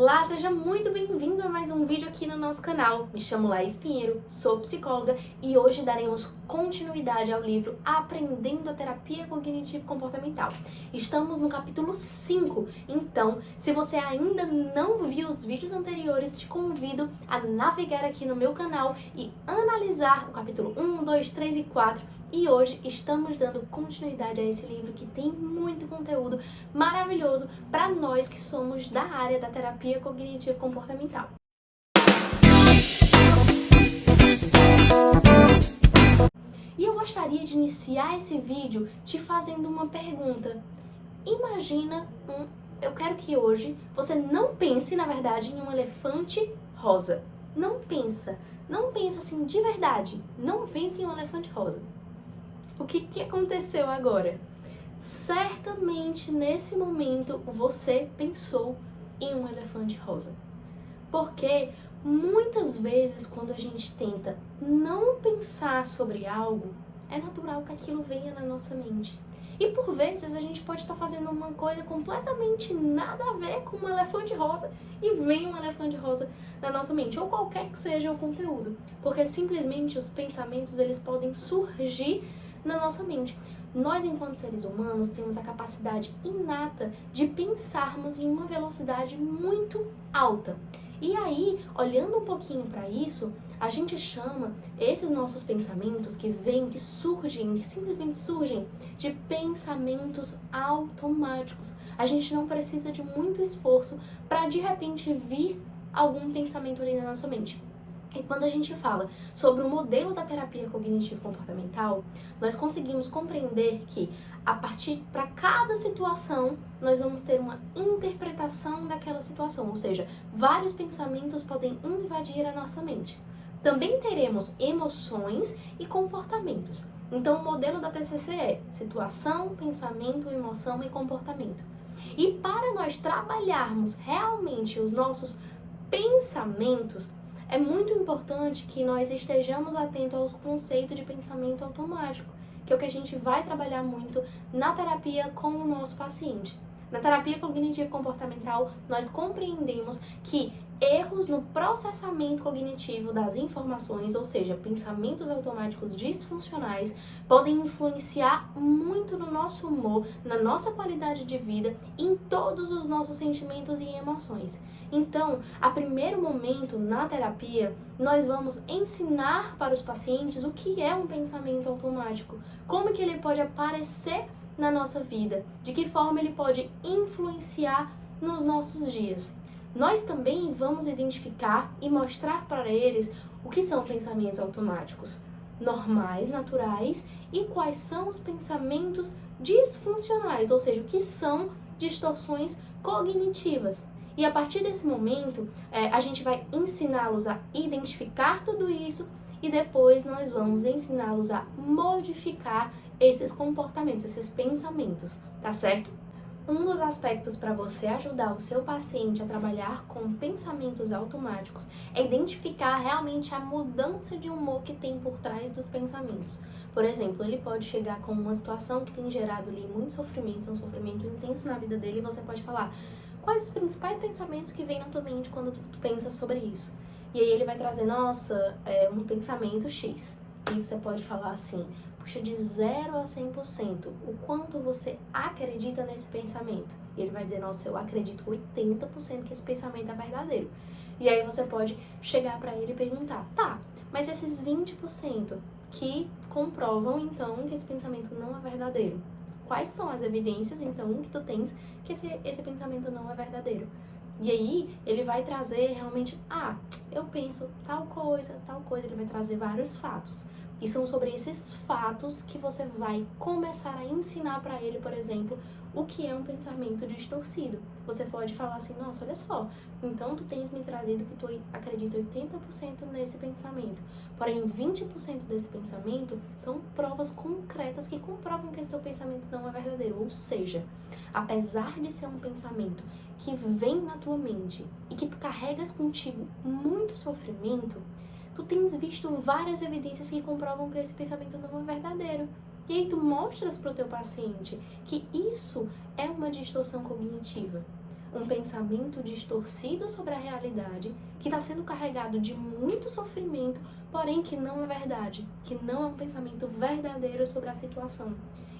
Olá, seja muito bem-vindo a mais um vídeo aqui no nosso canal. Me chamo Laís Pinheiro, sou psicóloga e hoje daremos continuidade ao livro Aprendendo a Terapia Cognitivo-Comportamental. Estamos no capítulo 5, então, se você ainda não viu os vídeos anteriores, te convido a navegar aqui no meu canal e analisar o capítulo 1, 2, 3 e 4. E hoje estamos dando continuidade a esse livro que tem muito conteúdo maravilhoso para nós que somos da área da terapia cognitivo-comportamental. E eu gostaria de iniciar esse vídeo te fazendo uma pergunta. Imagina eu quero que hoje você não pense, na verdade, em um elefante rosa. Não pensa assim de verdade. Não pense em um elefante rosa. O que aconteceu agora? Certamente nesse momento você pensou em um elefante rosa. Porque muitas vezes quando a gente tenta não pensar sobre algo, é natural que aquilo venha na nossa mente. E por vezes a gente pode estar fazendo uma coisa completamente nada a ver com um elefante rosa e vem um elefante rosa na nossa mente, ou qualquer que seja o conteúdo. Porque simplesmente os pensamentos eles podem surgir na nossa mente. Nós, enquanto seres humanos, temos a capacidade inata de pensarmos em uma velocidade muito alta. E aí, olhando um pouquinho para isso, a gente chama esses nossos pensamentos que vêm, que surgem, que simplesmente surgem, de pensamentos automáticos. A gente não precisa de muito esforço para, de repente, vir algum pensamento ali na nossa mente. E quando a gente fala sobre o modelo da terapia cognitivo-comportamental, nós conseguimos compreender que, a partir para cada situação, nós vamos ter uma interpretação daquela situação, ou seja, vários pensamentos podem invadir a nossa mente. Também teremos emoções e comportamentos. Então, o modelo da TCC é situação, pensamento, emoção e comportamento. E para nós trabalharmos realmente os nossos pensamentos, é muito importante que nós estejamos atentos ao conceito de pensamento automático, que é o que a gente vai trabalhar muito na terapia com o nosso paciente. Na terapia cognitivo-comportamental, nós compreendemos que erros no processamento cognitivo das informações, ou seja, pensamentos automáticos disfuncionais, podem influenciar muito no nosso humor, na nossa qualidade de vida, em todos os nossos sentimentos e emoções. Então, a primeiro momento na terapia, nós vamos ensinar para os pacientes o que é um pensamento automático, como que ele pode aparecer na nossa vida, de que forma ele pode influenciar nos nossos dias. Nós também vamos identificar e mostrar para eles o que são pensamentos automáticos normais, naturais, e quais são os pensamentos disfuncionais, ou seja, o que são distorções cognitivas. E a partir desse momento, a gente vai ensiná-los a identificar tudo isso e depois nós vamos ensiná-los a modificar esses comportamentos, esses pensamentos, tá certo? Um dos aspectos para você ajudar o seu paciente a trabalhar com pensamentos automáticos é identificar realmente a mudança de humor que tem por trás dos pensamentos. Por exemplo, ele pode chegar com uma situação que tem gerado ali muito sofrimento, um sofrimento intenso na vida dele, e você pode falar: quais os principais pensamentos que vêm na tua mente quando tu pensa sobre isso? E aí ele vai trazer, nossa, um pensamento X. E você pode falar assim: puxa, de 0 a 100%, o quanto você acredita nesse pensamento? E ele vai dizer: nossa, eu acredito 80% que esse pensamento é verdadeiro. E aí você pode chegar para ele e perguntar: tá, mas esses 20% que comprovam, então, que esse pensamento não é verdadeiro, quais são as evidências, então, que tu tens que esse pensamento não é verdadeiro? E aí, ele vai trazer realmente, eu penso tal coisa, ele vai trazer vários fatos. E são sobre esses fatos que você vai começar a ensinar para ele, por exemplo, o que é um pensamento distorcido. Você pode falar assim: nossa, olha só, então tu tens me trazido que tu acredita 80% nesse pensamento. Porém, 20% desse pensamento são provas concretas que comprovam que esse teu pensamento não é verdadeiro. Ou seja, apesar de ser um pensamento que vem na tua mente e que tu carregas contigo muito sofrimento, tu tens visto várias evidências que comprovam que esse pensamento não é verdadeiro. E aí tu mostras para o teu paciente que isso é uma distorção cognitiva. um pensamento distorcido sobre a realidade, que está sendo carregado de muito sofrimento, porém que não é verdade, que não é um pensamento verdadeiro sobre a situação.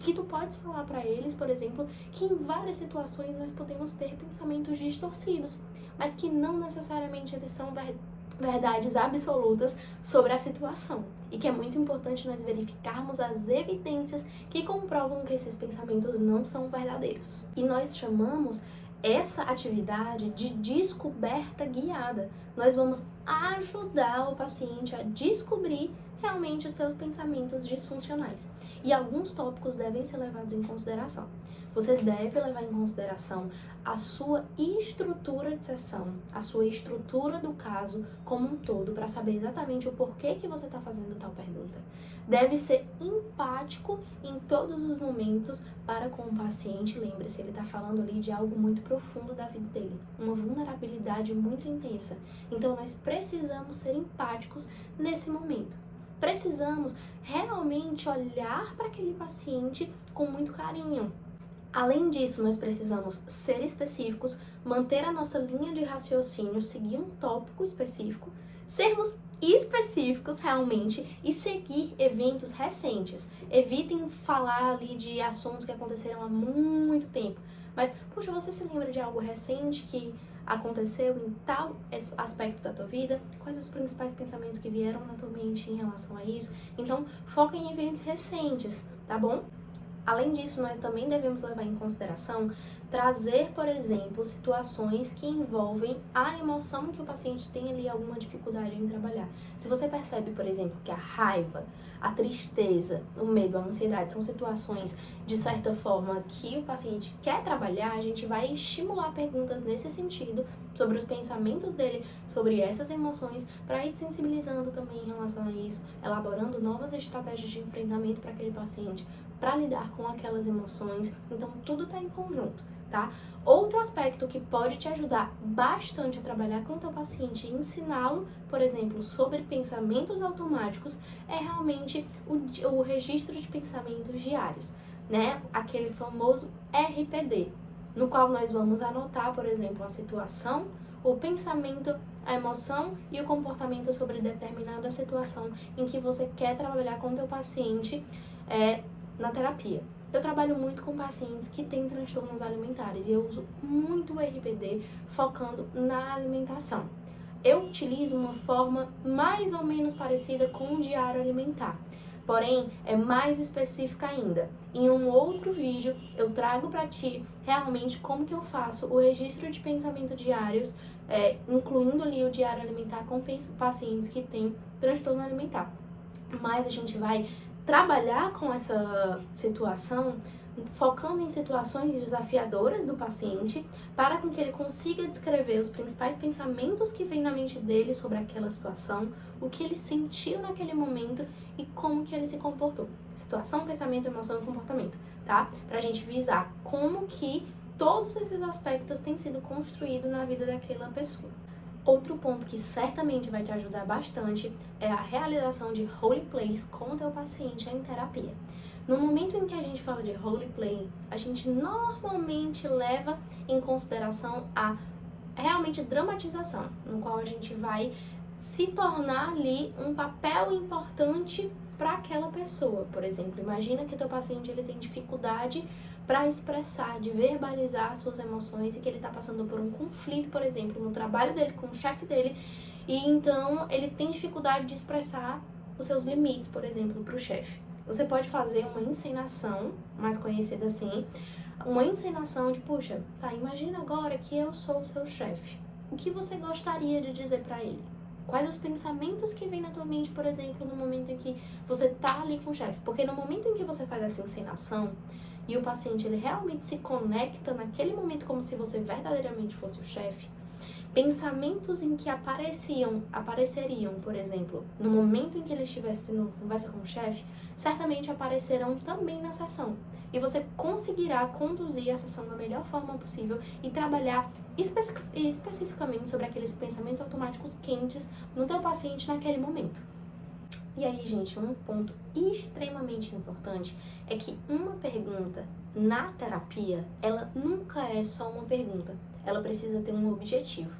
Que tu podes falar para eles, por exemplo, que em várias situações nós podemos ter pensamentos distorcidos, mas que não necessariamente eles são verdades absolutas sobre a situação. E que é muito importante nós verificarmos as evidências que comprovam que esses pensamentos não são verdadeiros. E nós chamamos essa atividade de descoberta guiada. Nós vamos ajudar o paciente a descobrir realmente os seus pensamentos disfuncionais. E alguns tópicos devem ser levados em consideração. Você deve levar em consideração a sua estrutura de sessão, a sua estrutura do caso como um todo, para saber exatamente o porquê que você está fazendo tal pergunta. Deve ser empático em todos os momentos para com o paciente. Lembre-se, ele está falando ali de algo muito profundo da vida dele, uma vulnerabilidade muito intensa. Então, nós precisamos ser empáticos nesse momento. Precisamos realmente olhar para aquele paciente com muito carinho. Além disso, nós precisamos ser específicos, manter a nossa linha de raciocínio, seguir um tópico específico, sermos específicos realmente e seguir eventos recentes. Evitem falar ali de assuntos que aconteceram há muito tempo. Mas, puxa, você se lembra de algo recente que aconteceu em tal aspecto da tua vida? Quais os principais pensamentos que vieram na tua mente em relação a isso? Então, foca em eventos recentes, tá bom? Além disso, nós também devemos levar em consideração trazer, por exemplo, situações que envolvem a emoção que o paciente tem ali alguma dificuldade em trabalhar. Se você percebe, por exemplo, que a raiva, a tristeza, o medo, a ansiedade são situações, de certa forma, que o paciente quer trabalhar, a gente vai estimular perguntas nesse sentido sobre os pensamentos dele, sobre essas emoções, para ir sensibilizando também em relação a isso, elaborando novas estratégias de enfrentamento para aquele paciente, para lidar com aquelas emoções. Então, tudo está em conjunto, tá? Outro aspecto que pode te ajudar bastante a trabalhar com o teu paciente e ensiná-lo, por exemplo, sobre pensamentos automáticos, é realmente o registro de pensamentos diários, né? Aquele famoso RPD, no qual nós vamos anotar, por exemplo, a situação, o pensamento, a emoção e o comportamento sobre determinada situação em que você quer trabalhar com o teu paciente na terapia. Eu trabalho muito com pacientes que têm transtornos alimentares e eu uso muito o RPD focando na alimentação. Eu utilizo uma forma mais ou menos parecida com o diário alimentar, porém é mais específica ainda. Em um outro vídeo eu trago para ti realmente como que eu faço o registro de pensamento diários, incluindo ali o diário alimentar com pacientes que têm transtorno alimentar. Mas a gente vai trabalhar com essa situação, focando em situações desafiadoras do paciente, para com que ele consiga descrever os principais pensamentos que vêm na mente dele sobre aquela situação, o que ele sentiu naquele momento e como que ele se comportou. Situação, pensamento, emoção e comportamento, tá? Pra gente visar como que todos esses aspectos têm sido construídos na vida daquela pessoa. Outro ponto que certamente vai te ajudar bastante é a realização de roleplays com o teu paciente em terapia. No momento em que a gente fala de roleplay, a gente normalmente leva em consideração a realmente dramatização, no qual a gente vai se tornar ali um papel importante para aquela pessoa. Por exemplo, imagina que teu paciente ele tem dificuldade para expressar, de verbalizar suas emoções e que ele está passando por um conflito, por exemplo, no trabalho dele com o chefe dele, e então ele tem dificuldade de expressar os seus limites, por exemplo, para o chefe. Você pode fazer uma encenação, mais conhecida assim, uma encenação de, puxa, tá, imagina agora que eu sou o seu chefe. O que você gostaria de dizer para ele? Quais os pensamentos que vêm na tua mente, por exemplo, no momento em que você tá ali com o chefe? Porque no momento em que você faz essa encenação e o paciente ele realmente se conecta naquele momento como se você verdadeiramente fosse o chefe, pensamentos em que apareceriam, por exemplo, no momento em que ele estivesse tendo conversa com o chefe, certamente aparecerão também na sessão. E você conseguirá conduzir a sessão da melhor forma possível e trabalhar especificamente sobre aqueles pensamentos automáticos quentes no teu paciente naquele momento. E aí, gente, um ponto extremamente importante é que uma pergunta na terapia, ela nunca é só uma pergunta. ela precisa ter um objetivo.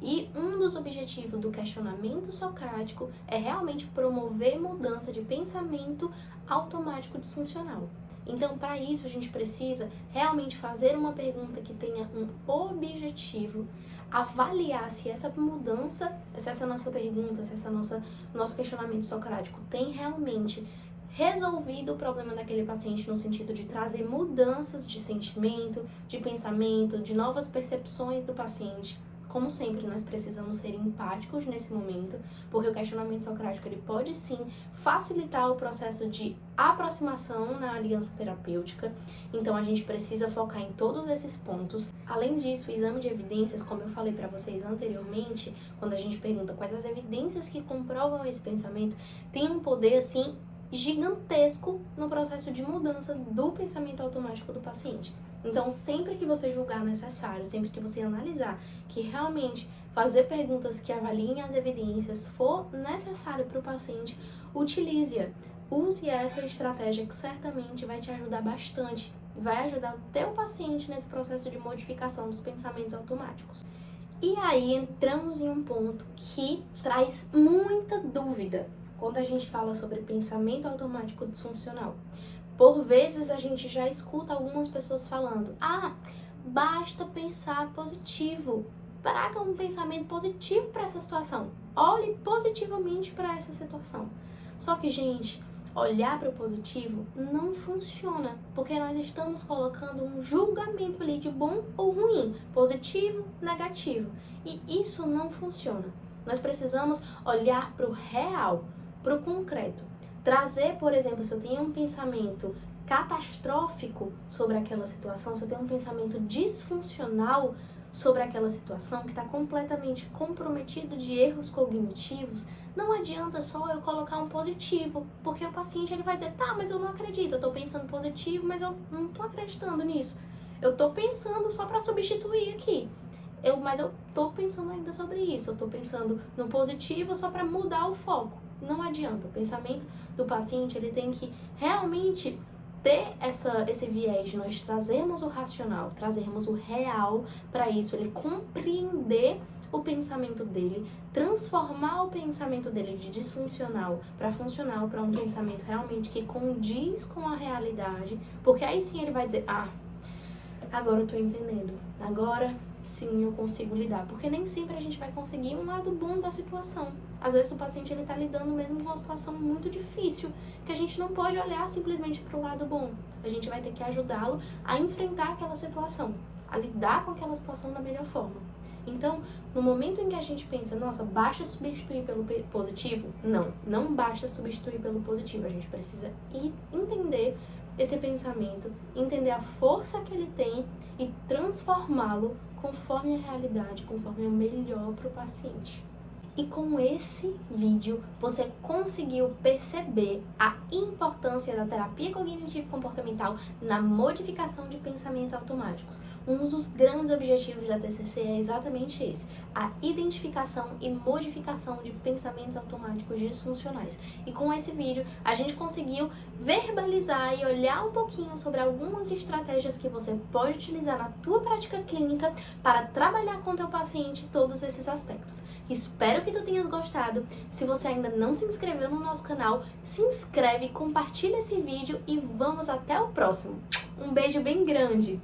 E um dos objetivos do questionamento socrático é realmente promover mudança de pensamento automático disfuncional. Então, para isso, a gente precisa realmente fazer uma pergunta que tenha um objetivo, avaliar se essa mudança, se essa nossa pergunta, se essa nosso questionamento socrático tem realmente resolvido o problema daquele paciente no sentido de trazer mudanças de sentimento, de pensamento, de novas percepções do paciente. Como sempre, nós precisamos ser empáticos nesse momento, porque o questionamento socrático ele pode sim facilitar o processo de aproximação na aliança terapêutica. Então a gente precisa focar em todos esses pontos. Além disso, o exame de evidências, como eu falei para vocês anteriormente, quando a gente pergunta quais as evidências que comprovam esse pensamento, tem um poder assim gigantesco no processo de mudança do pensamento automático do paciente. Então, sempre que você julgar necessário, sempre que você analisar que realmente fazer perguntas que avaliem as evidências for necessário para o paciente, utilize-a. Use essa estratégia que certamente vai te ajudar bastante. Vai ajudar o teu paciente nesse processo de modificação dos pensamentos automáticos. E aí, entramos em um ponto que traz muita dúvida quando a gente fala sobre pensamento automático disfuncional. Por vezes a gente já escuta algumas pessoas falando: basta pensar positivo, traga um pensamento positivo para essa situação, olhe positivamente para essa situação. Só que, gente, olhar para o positivo não funciona, porque nós estamos colocando um julgamento ali de bom ou ruim, positivo, negativo, e isso não funciona. Nós precisamos olhar para o real, para o concreto. Trazer, por exemplo, se eu tenho um pensamento catastrófico sobre aquela situação, se eu tenho um pensamento disfuncional sobre aquela situação, que está completamente comprometido de erros cognitivos, não adianta só eu colocar um positivo, porque o paciente ele vai dizer: tá, mas eu não acredito, eu estou pensando positivo, mas eu não estou acreditando nisso. Eu estou pensando só para substituir aqui. Mas eu estou pensando ainda sobre isso, eu estou pensando no positivo só para mudar o foco. Não adianta, o pensamento do paciente ele tem que realmente ter esse viés de nós trazermos o racional, trazermos o real para isso, ele compreender o pensamento dele, transformar o pensamento dele de disfuncional para funcional, para um pensamento realmente que condiz com a realidade, porque aí sim ele vai dizer: agora eu tô entendendo, agora sim eu consigo lidar, porque nem sempre a gente vai conseguir um lado bom da situação. Às vezes o paciente ele tá lidando mesmo com uma situação muito difícil, que a gente não pode olhar simplesmente para o lado bom. A gente vai ter que ajudá-lo a enfrentar aquela situação, a lidar com aquela situação da melhor forma. Então, no momento em que a gente pensa: nossa, basta substituir pelo positivo? Não basta substituir pelo positivo. A gente precisa entender esse pensamento, entender a força que ele tem e transformá-lo conforme a realidade, conforme é melhor para o paciente. E com esse vídeo, você conseguiu perceber a importância da terapia cognitivo-comportamental na modificação de pensamentos automáticos. Um dos grandes objetivos da TCC é exatamente esse: a identificação e modificação de pensamentos automáticos disfuncionais. E com esse vídeo, a gente conseguiu verbalizar e olhar um pouquinho sobre algumas estratégias que você pode utilizar na tua prática clínica para trabalhar com o teu paciente todos esses aspectos. Espero que tu tenhas gostado. Se você ainda não se inscreveu no nosso canal, se inscreve, compartilha esse vídeo e vamos até o próximo. Um beijo bem grande!